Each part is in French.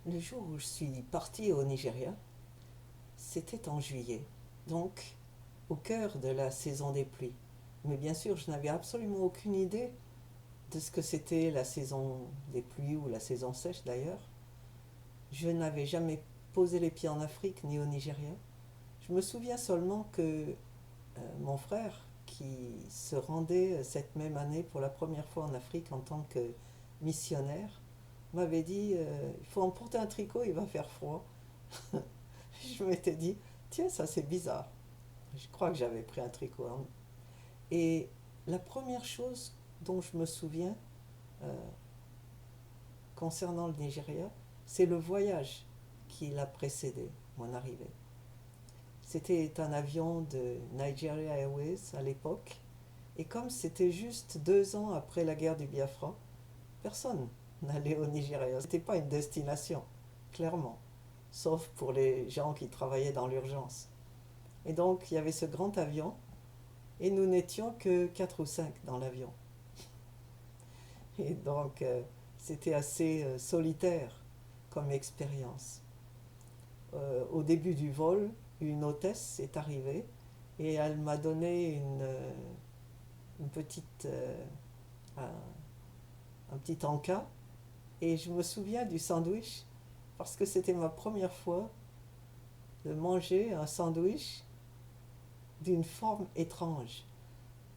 Le jour où je suis partie au Nigeria, c'était en juillet, donc au cœur de la saison des pluies. Mais bien sûr, je n'avais absolument aucune idée de ce que c'était la saison des pluies ou la saison sèche d'ailleurs. Je n'avais jamais posé les pieds en Afrique ni au Nigeria. Je me souviens seulement que mon frère, qui se rendait cette même année pour la première fois en Afrique en tant que missionnaire, m'avait dit il faut emporter un tricot, il va faire froid. Je m'étais dit tiens, ça c'est bizarre. Je crois que j'avais pris un tricot, hein. Et la première chose dont je me souviens euh, concernant le Nigeria, c'est le voyage qui l'a précédé, mon arrivée. C'était un avion de Nigeria Airways à l'époque. Et comme c'était juste 2 ans après la guerre du Biafra, personne n'allait au Nigeria. Ce n'était pas une destination, clairement. Sauf pour les gens qui travaillaient dans l'urgence. Et donc, il y avait ce grand avion, et nous n'étions que 4 ou 5 dans l'avion. Et donc, c'était assez solitaire comme expérience. Au début du vol, une hôtesse est arrivée et elle m'a donné une petite, un petit encas. Et je me souviens du sandwich parce que c'était ma première fois de manger un sandwich d'une forme étrange.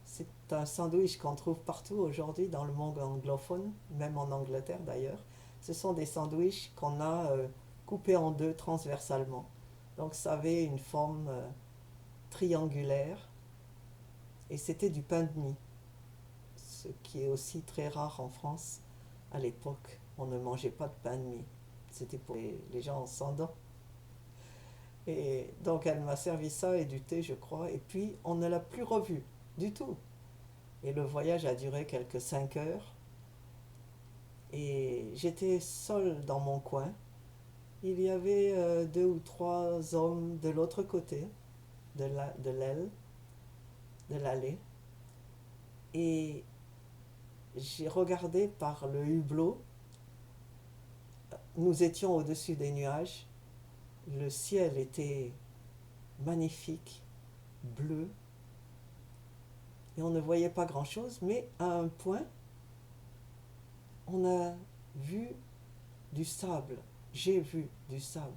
C'est un sandwich qu'on trouve partout aujourd'hui dans le monde anglophone, même en Angleterre d'ailleurs. Ce sont des sandwichs qu'on a coupés en deux transversalement. Donc ça avait une forme triangulaire et c'était du pain de mie, ce qui est aussi très rare en France. À l'époque, on ne mangeait pas de pain de mie. C'était pour les gens sans dents. Et donc elle m'a servi ça et du thé, je crois. Et puis on ne l'a plus revu du tout. Et le voyage a duré quelques 5 heures. Et j'étais seule dans mon coin. Il y avait 2 ou 3 hommes de l'autre côté de l'aile, de l'allée. Et j'ai regardé par le hublot. Nous étions au-dessus des nuages. Le ciel était magnifique, bleu. Et on ne voyait pas grand-chose. Mais à un point, on a vu du sable. J'ai vu du sable.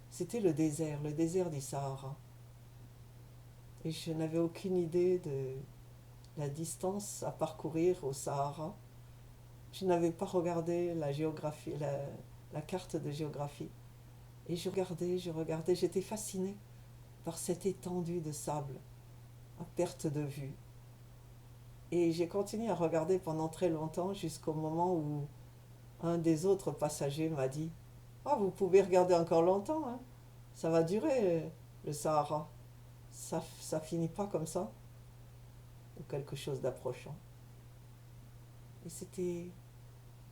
C'était le désert du Sahara. Et je n'avais aucune idée de la distance à parcourir au Sahara. Je n'avais pas regardé la géographie, la carte de géographie. Et je regardais, j'étais fascinée par cette étendue de sable à perte de vue. Et j'ai continué à regarder pendant très longtemps jusqu'au moment où un des autres passagers m'a dit ah, vous pouvez regarder encore longtemps, hein. Ça va durer le Sahara. Ça finit pas comme ça. Ou quelque chose d'approchant. Et c'était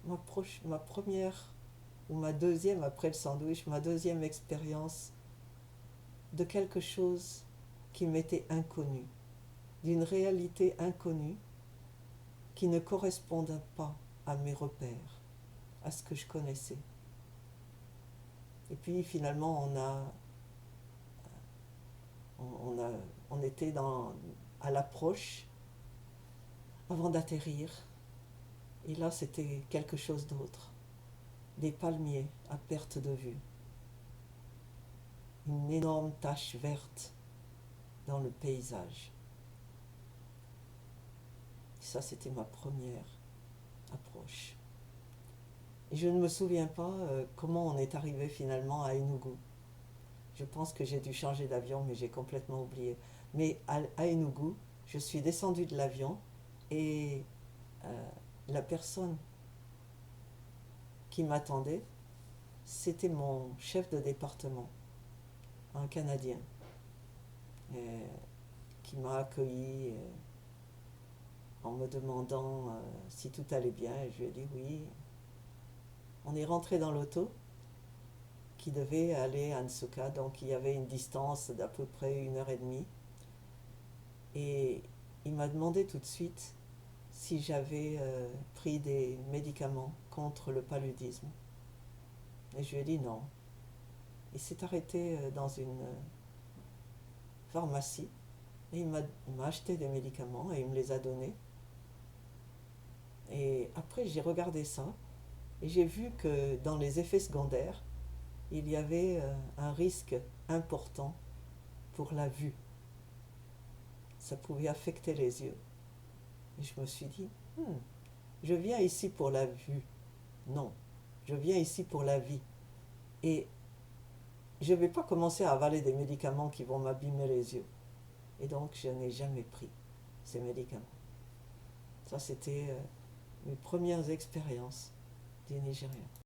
ma première ou ma deuxième après le sandwich, ma deuxième expérience de quelque chose qui m'était inconnu, d'une réalité inconnue qui ne correspondait pas à mes repères, à ce que je connaissais. Et puis finalement, on, a, on était à l'approche avant d'atterrir. Et là, c'était quelque chose d'autre. Des palmiers à perte de vue. Une énorme tache verte dans le paysage. Et ça, c'était ma première approche. Et je ne me souviens pas comment on est arrivé finalement à Enugu. Je pense que j'ai dû changer d'avion, mais j'ai complètement oublié. Mais à Enugu, je suis descendue de l'avion et la personne qui m'attendait, c'était mon chef de département, un Canadien, euh, qui m'a accueilli en me demandant si tout allait bien. Et je lui ai dit oui. On est rentré dans l'auto qui devait aller à Nsuka, donc il y avait une distance d'à peu près 1 heure et demie. Et il m'a demandé tout de suite si j'avais pris des médicaments contre le paludisme. Et je lui ai dit non. Il s'est arrêté dans une pharmacie et il m'a acheté des médicaments et il me les a donnés. Et après, j'ai regardé ça et j'ai vu que dans les effets secondaires, il y avait un risque important pour la vue. Ça pouvait affecter les yeux. Et je me suis dit, je viens ici pour la vue. Non, je viens ici pour la vie. Et je ne vais pas commencer à avaler des médicaments qui vont m'abîmer les yeux. Et donc, je n'ai jamais pris ces médicaments. Ça, c'était mes premières expériences du Nigeria.